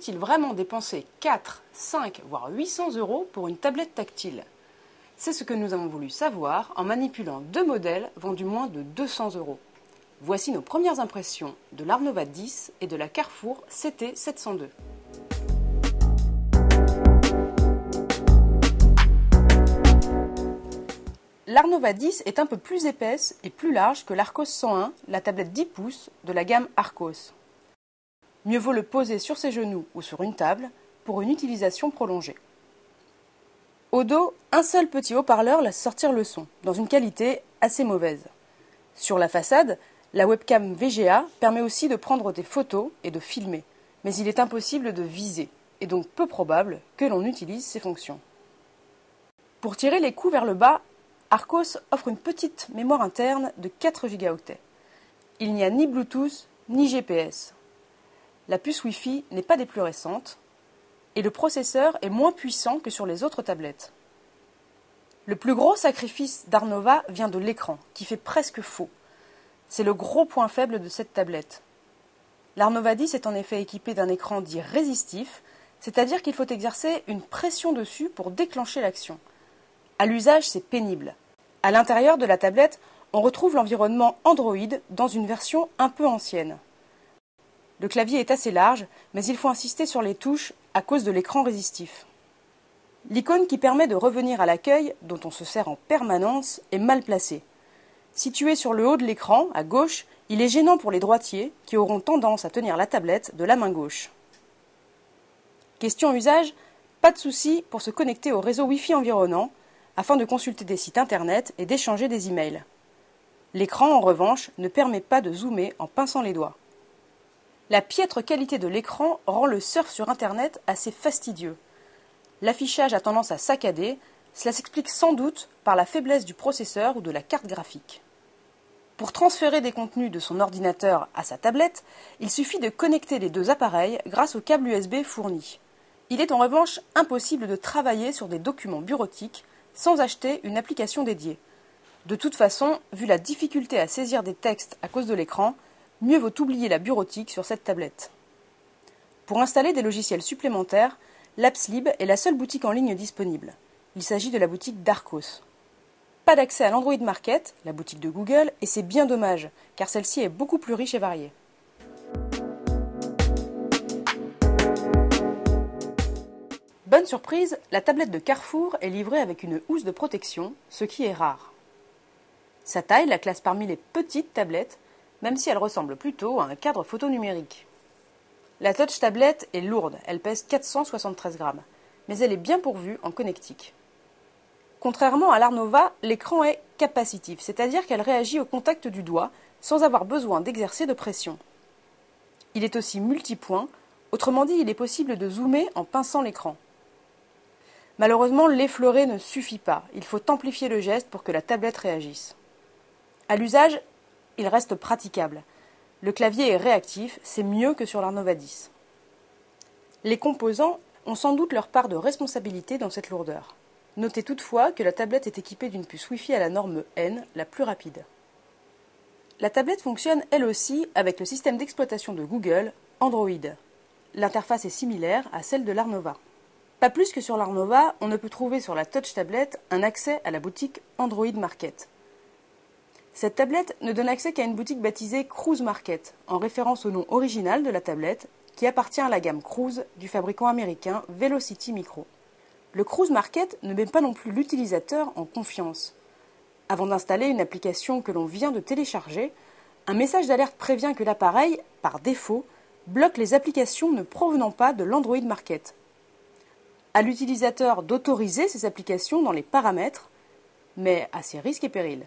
faut-il vraiment dépenser 4, 5, voire 800 € pour une tablette tactile? C'est ce que nous avons voulu savoir en manipulant deux modèles vendus moins de 200 €. Voici nos premières impressions de l'Arnova 10 et de la Carrefour CT702. L'Arnova 10 est un peu plus épaisse et plus large que l'Arcos 101, la tablette 10 pouces de la gamme Arcos. Mieux vaut le poser sur ses genoux ou sur une table pour une utilisation prolongée. Au dos, un seul petit haut-parleur laisse sortir le son, dans une qualité assez mauvaise. Sur la façade, la webcam VGA permet aussi de prendre des photos et de filmer, mais il est impossible de viser, et donc peu probable que l'on utilise ces fonctions. Pour tirer les coups vers le bas, Arcos offre une petite mémoire interne de 4 Go. Il n'y a ni Bluetooth ni GPS. La puce Wi-Fi n'est pas des plus récentes et le processeur est moins puissant que sur les autres tablettes. Le plus gros sacrifice d'Arnova vient de l'écran, qui fait presque faux. C'est le gros point faible de cette tablette. L'Arnova 10 est en effet équipée d'un écran dit résistif, c'est-à-dire qu'il faut exercer une pression dessus pour déclencher l'action. À l'usage, c'est pénible. À l'intérieur de la tablette, on retrouve l'environnement Android dans une version un peu ancienne. Le clavier est assez large, mais il faut insister sur les touches à cause de l'écran résistif. L'icône qui permet de revenir à l'accueil, dont on se sert en permanence, est mal placée. Situé sur le haut de l'écran, à gauche, il est gênant pour les droitiers qui auront tendance à tenir la tablette de la main gauche. Question usage, pas de souci pour se connecter au réseau Wi-Fi environnant, afin de consulter des sites internet et d'échanger des emails. L'écran, en revanche, ne permet pas de zoomer en pinçant les doigts. La piètre qualité de l'écran rend le surf sur internet assez fastidieux. L'affichage a tendance à saccader, cela s'explique sans doute par la faiblesse du processeur ou de la carte graphique. Pour transférer des contenus de son ordinateur à sa tablette, il suffit de connecter les deux appareils grâce au câble USB fourni. Il est en revanche impossible de travailler sur des documents bureautiques sans acheter une application dédiée. De toute façon, vu la difficulté à saisir des textes à cause de l'écran, mieux vaut oublier la bureautique sur cette tablette. Pour installer des logiciels supplémentaires, l'AppsLib est la seule boutique en ligne disponible. Il s'agit de la boutique d'Arcos. Pas d'accès à l'Android Market, la boutique de Google, et c'est bien dommage, car celle-ci est beaucoup plus riche et variée. Bonne surprise, la tablette de Carrefour est livrée avec une housse de protection, ce qui est rare. Sa taille la classe parmi les petites tablettes, même si elle ressemble plutôt à un cadre photo numérique. La Touch tablette est lourde, elle pèse 473 grammes, mais elle est bien pourvue en connectique. Contrairement à l'Arnova, l'écran est capacitif, c'est-à-dire qu'elle réagit au contact du doigt sans avoir besoin d'exercer de pression. Il est aussi multipoint, autrement dit, il est possible de zoomer en pinçant l'écran. Malheureusement, l'effleurer ne suffit pas, il faut amplifier le geste pour que la tablette réagisse. À l'usage, il reste praticable. Le clavier est réactif, c'est mieux que sur l'Arnova 10. Les composants ont sans doute leur part de responsabilité dans cette lourdeur. Notez toutefois que la tablette est équipée d'une puce Wi-Fi à la norme N, la plus rapide. La tablette fonctionne elle aussi avec le système d'exploitation de Google, Android. L'interface est similaire à celle de l'Arnova. Pas plus que sur l'Arnova, on ne peut trouver sur la Touch tablette un accès à la boutique Android Market. Cette tablette ne donne accès qu'à une boutique baptisée Cruise Market, en référence au nom original de la tablette, qui appartient à la gamme Cruise du fabricant américain Velocity Micro. Le Cruise Market ne met pas non plus l'utilisateur en confiance. Avant d'installer une application que l'on vient de télécharger, un message d'alerte prévient que l'appareil, par défaut, bloque les applications ne provenant pas de l'Android Market. À l'utilisateur d'autoriser ces applications dans les paramètres, mais à ses risques et périls.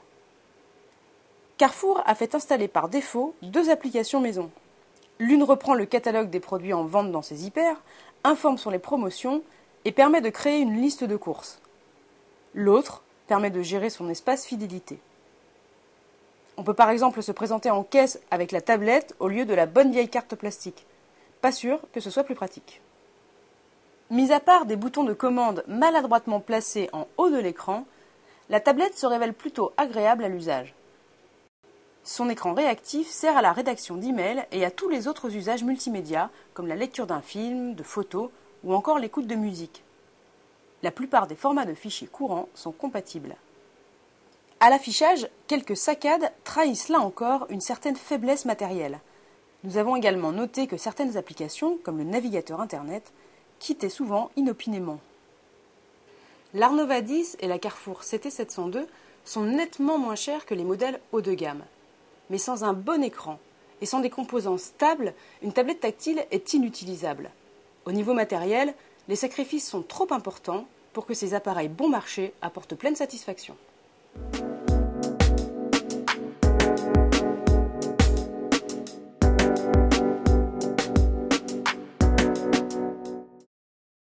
Carrefour a fait installer par défaut 2 applications maison. L'une reprend le catalogue des produits en vente dans ses hyper, informe sur les promotions et permet de créer une liste de courses. L'autre permet de gérer son espace fidélité. On peut par exemple se présenter en caisse avec la tablette au lieu de la bonne vieille carte plastique. Pas sûr que ce soit plus pratique. Mis à part des boutons de commande maladroitement placés en haut de l'écran, la tablette se révèle plutôt agréable à l'usage. Son écran réactif sert à la rédaction d'emails et à tous les autres usages multimédia, comme la lecture d'un film, de photos ou encore l'écoute de musique. La plupart des formats de fichiers courants sont compatibles. À l'affichage, quelques saccades trahissent là encore une certaine faiblesse matérielle. Nous avons également noté que certaines applications, comme le navigateur Internet, quittaient souvent inopinément. L'Arnova 10 et la Carrefour CT702 sont nettement moins chers que les modèles haut de gamme. Mais sans un bon écran et sans des composants stables, une tablette tactile est inutilisable. Au niveau matériel, les sacrifices sont trop importants pour que ces appareils bon marché apportent pleine satisfaction.